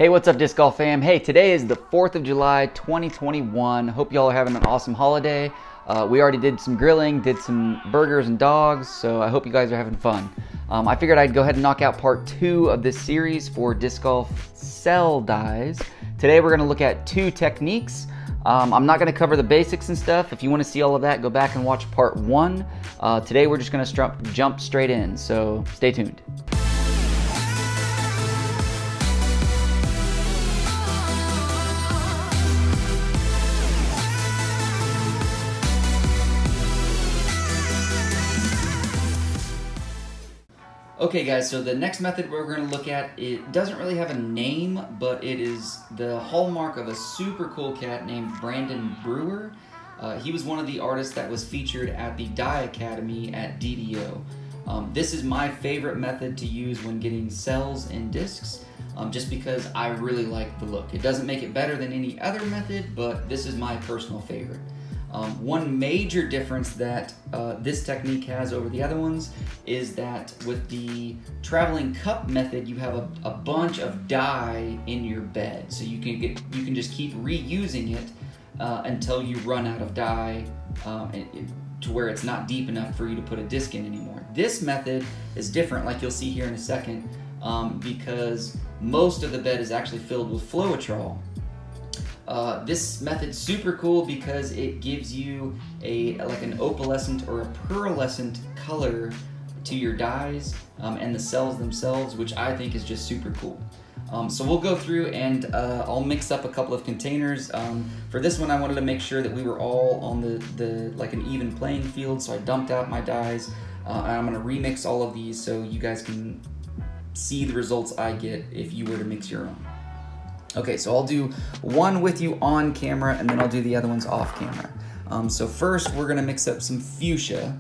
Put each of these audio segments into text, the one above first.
Hey, what's up, Disc Golf fam? Hey, today is the 4th of July, 2021. Hope y'all are having an awesome holiday. We already did some grilling, did some burgers and dogs, so I hope you guys are having fun. I figured I'd go ahead and knock out part 2 of this series for disc golf cell dives. Today we're going to look at 2 techniques. I'm not going to cover the basics and stuff. If you want to see all of that, go back and watch part 1. Today we're just going to jump straight in, so stay tuned. Okay guys, so the next method we're going to look at, it doesn't really have a name, but it is the hallmark of a super cool cat named Brandon Brewer. He was one of the artists that was featured at the Die Academy at DDO. This is my favorite method to use when getting cells and discs, just because I really like the look. It doesn't make it better than any other method, but this is my personal favorite. One major difference that this technique has over the other ones is that with the traveling cup method, you have a bunch of dye in your bed, so you can just keep reusing it until you run out of dye to where it's not deep enough for you to put a disc in anymore. This method is different, like you'll see here in a second, because most of the bed is actually filled with Floetrol. This method's super cool because it gives you like an opalescent or a pearlescent color to your dyes and the cells themselves, which I think is just super cool. So we'll go through and I'll mix up a couple of containers. For this one, I wanted to make sure that we were all on the like an even playing field, so I dumped out my dyes. And I'm going to remix all of these so you guys can see the results I get if you were to mix your own. Okay, so I'll do one with you on camera, and then I'll do the other ones off camera. So first, we're gonna mix up some fuchsia.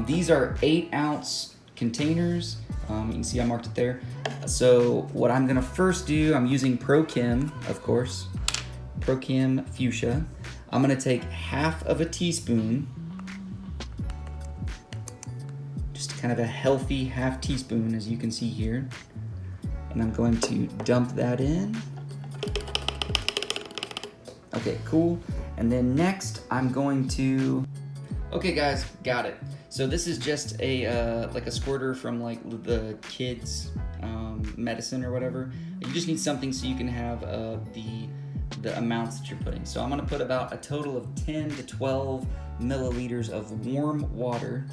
These are 8-ounce containers. You can see I marked it there. So what I'm gonna first do, I'm using ProChem, of course, ProChem fuchsia. I'm gonna take half of a teaspoon, just kind of a healthy half teaspoon, as you can see here. And I'm going to dump that in. Okay, cool. And then next, I'm going to... Okay guys, got it. So this is just a like a squirter from like the kids' medicine or whatever. You just need something so you can have the amounts that you're putting. So I'm gonna put about a total of 10 to 12 milliliters of warm water.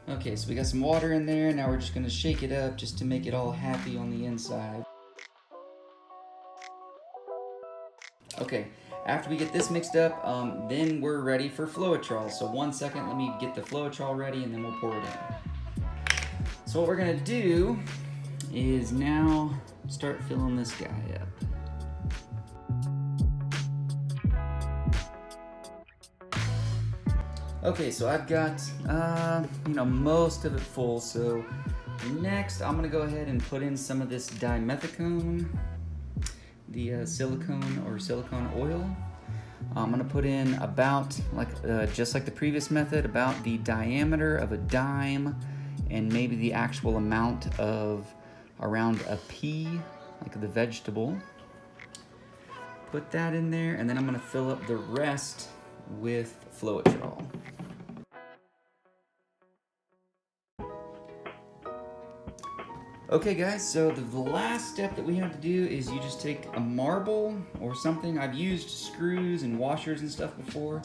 Okay, so we got some water in there. Now we're just gonna shake it up just to make it all happy on the inside. Okay, after we get this mixed up, then we're ready for Floetrol. So 1 second, let me get the Floetrol ready and then we'll pour it in. So what we're gonna do is now start filling this guy up. Okay, so I've got, most of it full, so next I'm going to go ahead and put in some of this dimethicone, the silicone oil. I'm going to put in about, just like the previous method, about the diameter of a dime and maybe the actual amount of around a pea, like the vegetable. Put that in there, and then I'm going to fill up the rest with Floetrol. Okay guys, so the last step that we have to do is you just take a marble or something. I've used screws and washers and stuff before,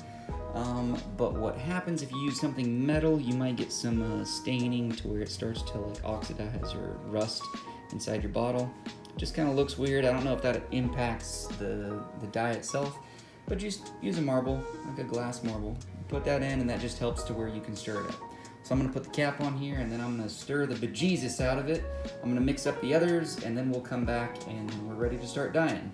but what happens if you use something metal, you might get some staining to where it starts to like oxidize or rust inside your bottle. Just kind of looks weird. I don't know if that impacts the dye itself, but just use a marble, like a glass marble. Put that in and that just helps to where you can stir it up. So I'm gonna put the cap on here and then I'm gonna stir the bejesus out of it. I'm gonna mix up the others and then we'll come back and we're ready to start dyeing.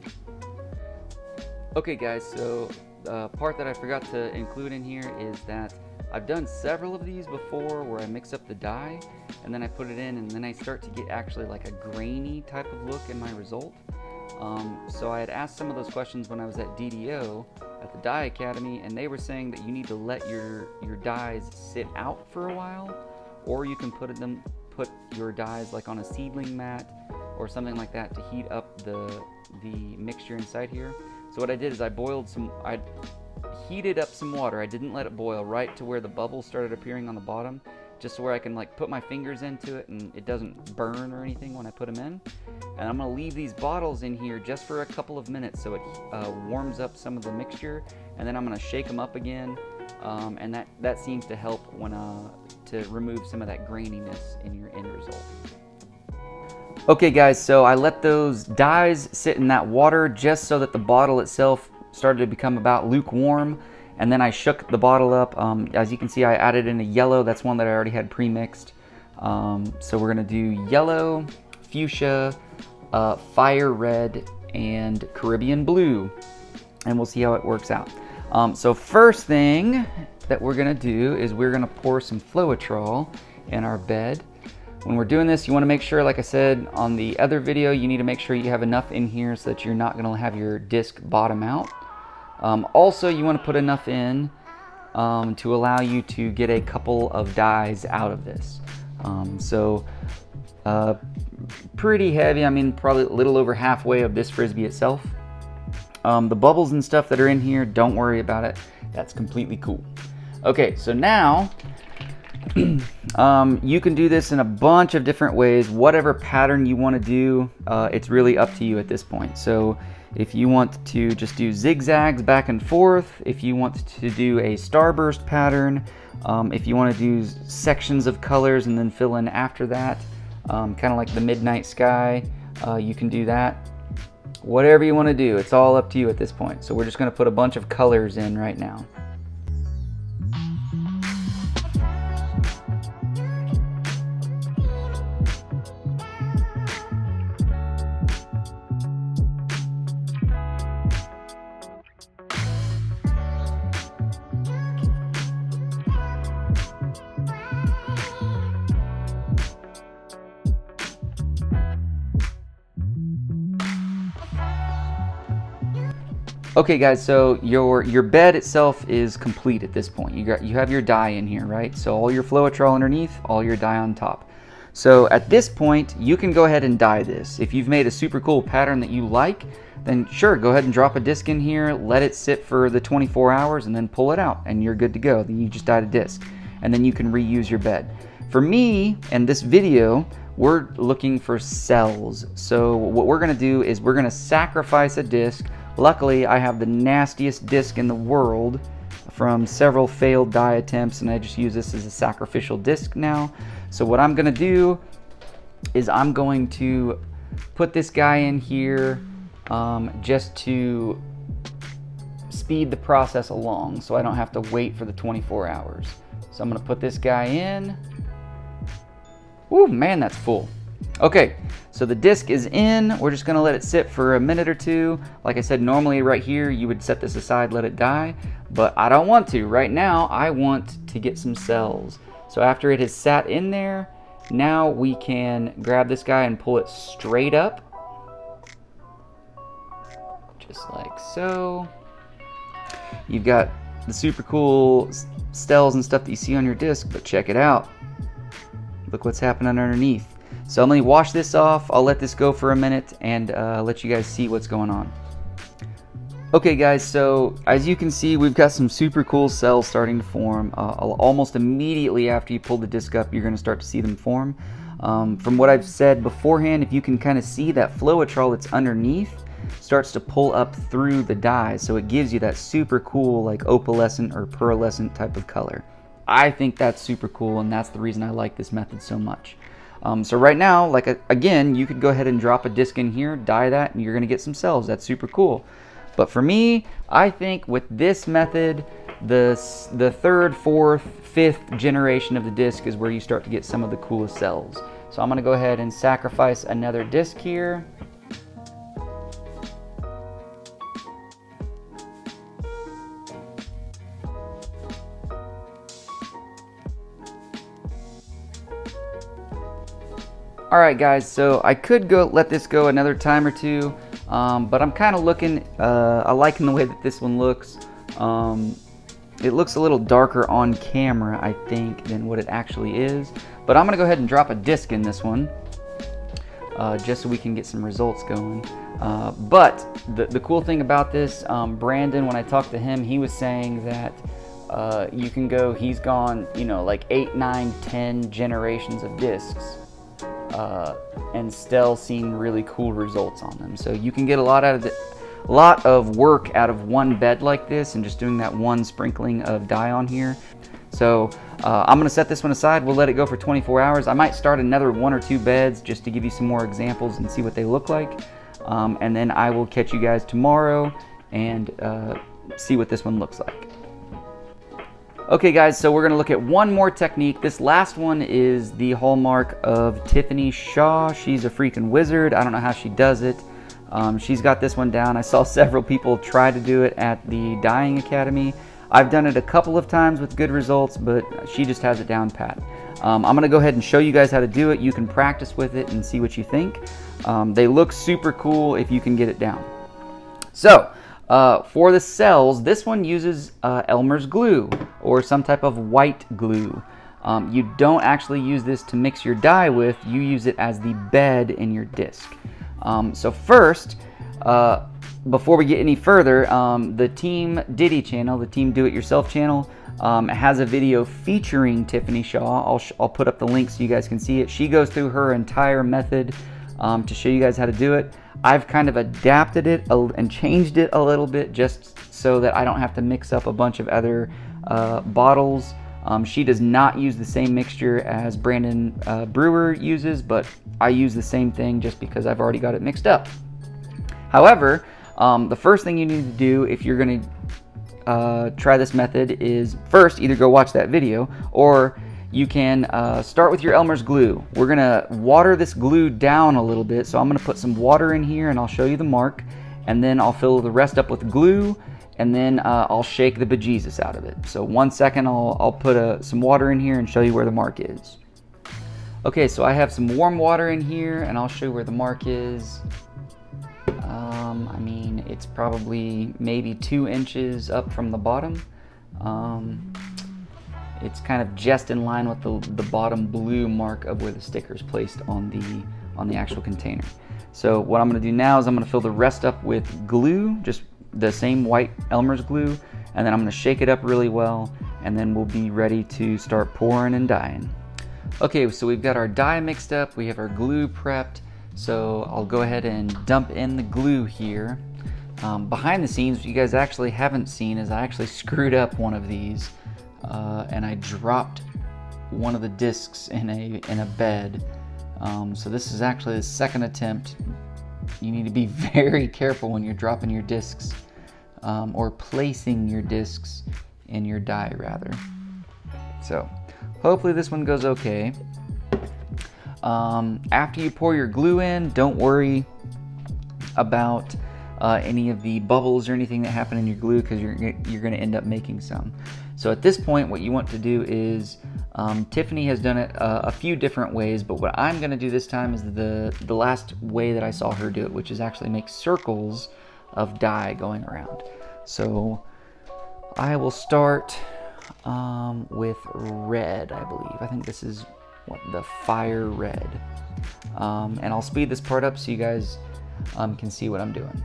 Okay guys, so the part that I forgot to include in here is that I've done several of these before where I mix up the dye and then I put it in and then I start to get actually like a grainy type of look in my result. So I had asked some of those questions when I was at DDO at the Dye Academy, and they were saying that you need to let your dyes sit out for a while, or you can put your dyes like on a seedling mat or something like that to heat up the mixture inside here. So what I did is I heated up some water. I didn't let it boil, right to where the bubbles started appearing on the bottom, just so where I can like put my fingers into it and it doesn't burn or anything when I put them in. And I'm going to leave these bottles in here just for a couple of minutes so it warms up some of the mixture, and then I'm going to shake them up again, and that seems to help to remove some of that graininess in your end result. Okay guys, so I let those dyes sit in that water just so that the bottle itself started to become about lukewarm, and then I shook the bottle up. As you can see, I added in a yellow. That's one that I already had pre-mixed. So we're going to do yellow, fuchsia, fire red, and Caribbean blue, and we'll see how it works out. So first thing that we're going to do is we're going to pour some Floetrol in our bed. When we're doing this, you want to make sure, like I said on the other video, you need to make sure you have enough in here so that you're not going to have your disc bottom out. Also, you want to put enough in to allow you to get a couple of dyes out of this. Pretty heavy, I mean probably a little over halfway of this Frisbee itself. The bubbles and stuff that are in here, don't worry about it. That's completely cool. Okay, so now you can do this in a bunch of different ways. Whatever pattern you want to do, it's really up to you at this point. So if you want to just do zigzags back and forth, if you want to do a starburst pattern, if you want to do sections of colors and then fill in after that, kind of like the midnight sky, you can do that. Whatever you want to do, it's all up to you at this point. So we're just going to put a bunch of colors in right now. Okay guys, so your bed itself is complete at this point. You have your dye in here, right? So all your Floetrol underneath, all your dye on top. So at this point, you can go ahead and dye this. If you've made a super cool pattern that you like, then sure, go ahead and drop a disc in here, let it sit for the 24 hours, and then pull it out, and you're good to go. Then you just dyed a disc, and then you can reuse your bed. For me, and this video, we're looking for cells. So what we're gonna do is we're gonna sacrifice a disc. Luckily, I have the nastiest disc in the world from several failed dye attempts, and I just use this as a sacrificial disc now. So what I'm gonna do is I'm going to put this guy in here just to speed the process along so I don't have to wait for the 24 hours. So I'm gonna put this guy in. Ooh, man, that's full. Okay, so the disc is in. We're just gonna let it sit for a minute or two. Like I said, normally right here, you would set this aside, let it die, but I don't want to. Right now, I want to get some cells. So after it has sat in there, now we can grab this guy and pull it straight up. Just like so. You've got the super cool cells and stuff that you see on your disc, but check it out. Look what's happening underneath. So I'm going to wash this off. I'll let this go for a minute and let you guys see what's going on. Okay guys, so as you can see, we've got some super cool cells starting to form. Almost immediately after you pull the disc up, you're going to start to see them form. From what I've said beforehand, if you can kind of see that Floetrol that's underneath starts to pull up through the dye, so it gives you that super cool like opalescent or pearlescent type of color. I think that's super cool, and that's the reason I like this method so much. So right now, like again, you could go ahead and drop a disc in here, dye that, and you're gonna get some cells. That's super cool. But for me, I think with this method, the third, fourth, fifth generation of the disc is where you start to get some of the coolest cells. So I'm gonna go ahead and sacrifice another disc here. Alright guys, so I could let this go another time or two. but I'm kind of looking, I'm liking the way that this one looks. It looks a little darker on camera, I think, than what it actually is. But I'm gonna go ahead and drop a disc in this one, just so we can get some results going. But the cool thing about this, Brandon, when I talked to him, he was saying that you can go, he's gone, you know, like 8, 9, 10 generations of discs, and still seen really cool results on them. So you can get a lot of work out of one bed like this, and just doing that one sprinkling of dye on here. So I'm gonna set this one aside. We'll let it go for 24 hours. I might start another 1 or 2 beds just to give you some more examples and see what they look like. And then I will catch you guys tomorrow and see what this one looks like. Okay guys, so we're gonna look at one more technique. This last one is the hallmark of Tiffany Shaw. She's a freaking wizard. I don't know how she does it. She's got this one down. I saw several people try to do it at the Dyeing Academy. I've done it a couple of times with good results, but she just has it down pat. I'm gonna go ahead and show you guys how to do it. You can practice with it and see what you think. They look super cool if you can get it down. So, for the cells, this one uses Elmer's glue or some type of white glue. You don't actually use this to mix your dye with, you use it as the bed in your disc. So first, before we get any further, the Team Diddy channel, the Team Do It Yourself channel, has a video featuring Tiffany Shaw. I'll put up the link so you guys can see it. She goes through her entire method to show you guys how to do it. I've kind of adapted it and changed it a little bit just so that I don't have to mix up a bunch of other bottles. She does not use the same mixture as Brandon Brewer uses, but I use the same thing just because I've already got it mixed up. However, the first thing you need to do if you're going to try this method is first either go watch that video, or you can start with your Elmer's glue. We're going to water this glue down a little bit, so I'm going to put some water in here and I'll show you the mark, and then I'll fill the rest up with glue, and then I'll shake the bejesus out of it. So 1 second, I'll put some water in here and show you where the mark is. Okay, so I have some warm water in here and I'll show you where the mark is. I mean, it's probably maybe 2 inches up from the bottom. It's kind of just in line with the bottom blue mark of where the sticker is placed on the actual container. So what I'm going to do now is I'm going to fill the rest up with glue, just the same white Elmer's glue, and then I'm going to shake it up really well, and then we'll be ready to start pouring and dyeing. Okay, so we've got our dye mixed up, we have our glue prepped, so I'll go ahead and dump in the glue here. Behind the scenes, what you guys actually haven't seen is I actually screwed up one of these, and I dropped one of the discs in a bed. So this is actually the second attempt. You need to be very careful when you're dropping your discs, or placing your discs in your dye rather. So hopefully this one goes okay. After you pour your glue in, don't worry about any of the bubbles or anything that happen in your glue, because you're going to end up making some. So at this point, what you want to do is, Tiffany has done it a few different ways, but what I'm going to do this time is the last way that I saw her do it, which is actually make circles of dye going around. So I will start with red, I believe. I think this is the fire red. And I'll speed this part up so you guys can see what I'm doing.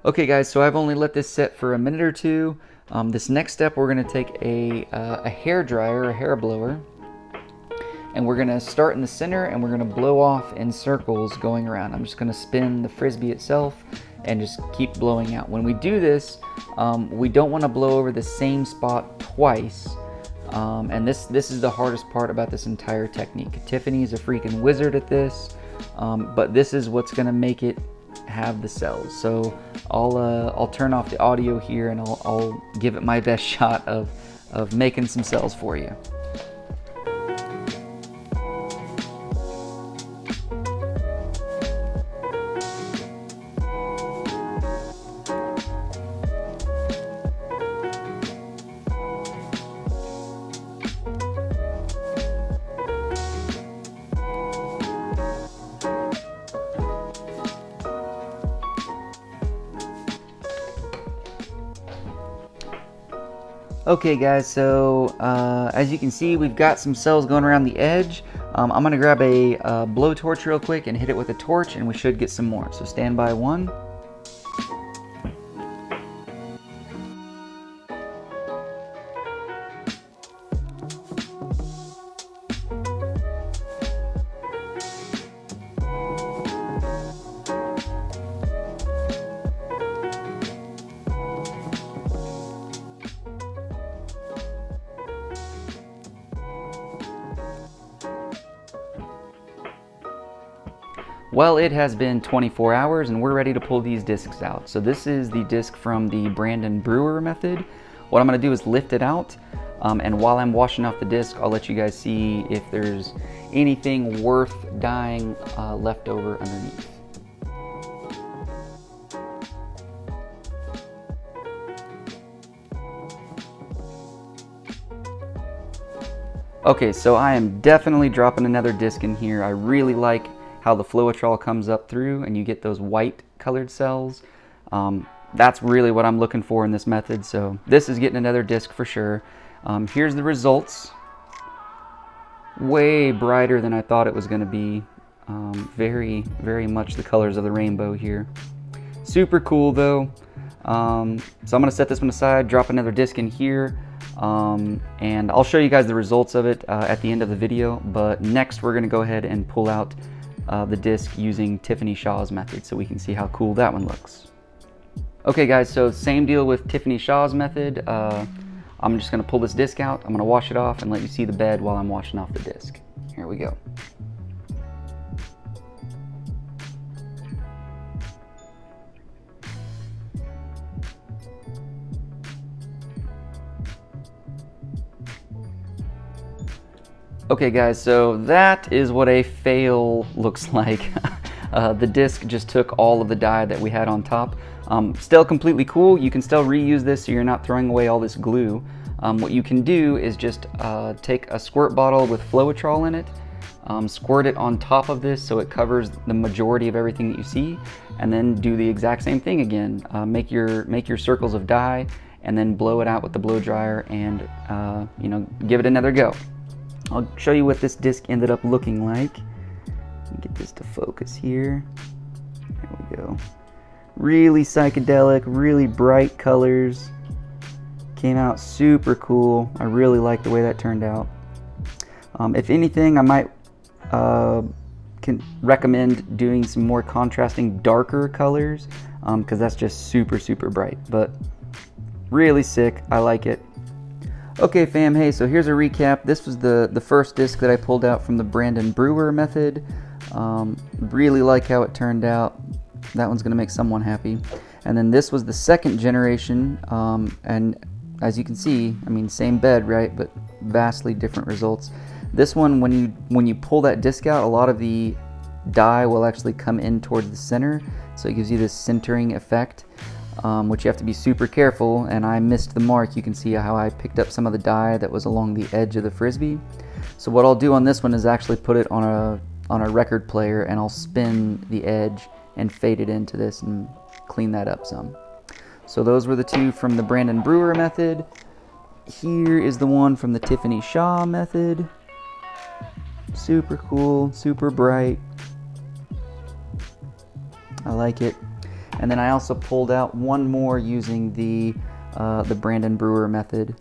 Okay guys, so I've only let this set for a minute or two. This next step, we're going to take a hair dryer, a hair blower, and we're going to start in the center and we're going to blow off in circles going around. I'm just going to spin the frisbee itself and just keep blowing out. When we do this, we don't want to blow over the same spot twice, And this is the hardest part about this entire technique. Tiffany's a freaking wizard at this, but this is what's gonna make it have the cells. So I'll turn off the audio here and I'll give it my best shot of making some cells for you. Okay guys, so as you can see, we've got some cells going around the edge. I'm going to grab a blowtorch real quick and hit it with a torch, and we should get some more. So stand by one. Well, it has been 24 hours and we're ready to pull these discs out. So this is the disc from the Brandon Brewer method. What I'm going to do is lift it out, and while I'm washing off the disc, I'll let you guys see if there's anything worth dyeing left over underneath. Okay, so I am definitely dropping another disc in here. I really like how the Floetrol comes up through and you get those white colored cells. That's really what I'm looking for in this method, so this is getting another disc for sure. Here's the results. Way brighter than I thought it was going to be. Very, very much the colors of the rainbow here. Super cool though. So I'm going to set this one aside, drop another disc in here, and I'll show you guys the results of it at the end of the video. But next we're going to go ahead and pull out the disc using Tiffany Shaw's method so we can see how cool that one looks. Okay guys, so same deal with Tiffany Shaw's method. I'm just going to pull this disc out, I'm going to wash it off and let you see the bed while I'm washing off the disc. Here we go. Okay guys, so that is what a fail looks like. The disc just took all of the dye that we had on top. Still completely cool. You can still reuse this so you're not throwing away all this glue. What you can do is just take a squirt bottle with Floetrol in it, squirt it on top of this so it covers the majority of everything that you see, and then do the exact same thing again. Make your circles of dye and then blow it out with the blow dryer and give it another go. I'll show you what this disc ended up looking like. Get this to focus here. There we go. Really psychedelic, really bright colors. Came out super cool. I really like the way that turned out. If anything, I might can recommend doing some more contrasting darker colors, because that's just super, super bright. But really sick. I like it. Okay fam, hey, so here's a recap. This was the first disc that I pulled out from the Brandon Brewer method. Really like how it turned out. That one's gonna make someone happy. And then this was the second generation, and as you can see, I mean, same bed, right, but vastly different results. This one, when you pull that disc out, a lot of the dye will actually come in towards the center, so it gives you this centering effect. Which you have to be super careful, and I missed the mark. You can see how I picked up some of the dye that was along the edge of the frisbee. So what I'll do on this one is actually put it on a record player, and I'll spin the edge and fade it into this and clean that up some. So those were the two from the Brandon Brewer method. Here is the one from the Tiffany Shaw method. Super cool, super bright. I like it. And then I also pulled out one more using the Brandon Brewer method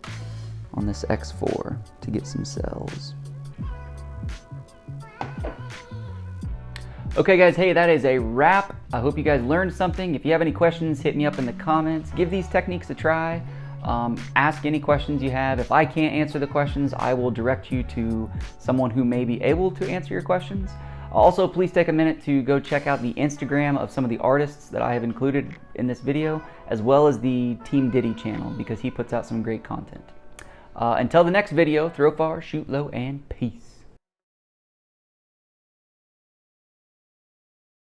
on this X4 to get some cells. Okay guys, hey, that is a wrap. I hope you guys learned something. If you have any questions, hit me up in the comments. Give these techniques a try. Ask any questions you have. If I can't answer the questions, I will direct you to someone who may be able to answer your questions. Also, please take a minute to go check out the Instagram of some of the artists that I have included in this video, as well as the Team Diddy channel, because he puts out some great content. Until the next video, throw far, shoot low, and peace.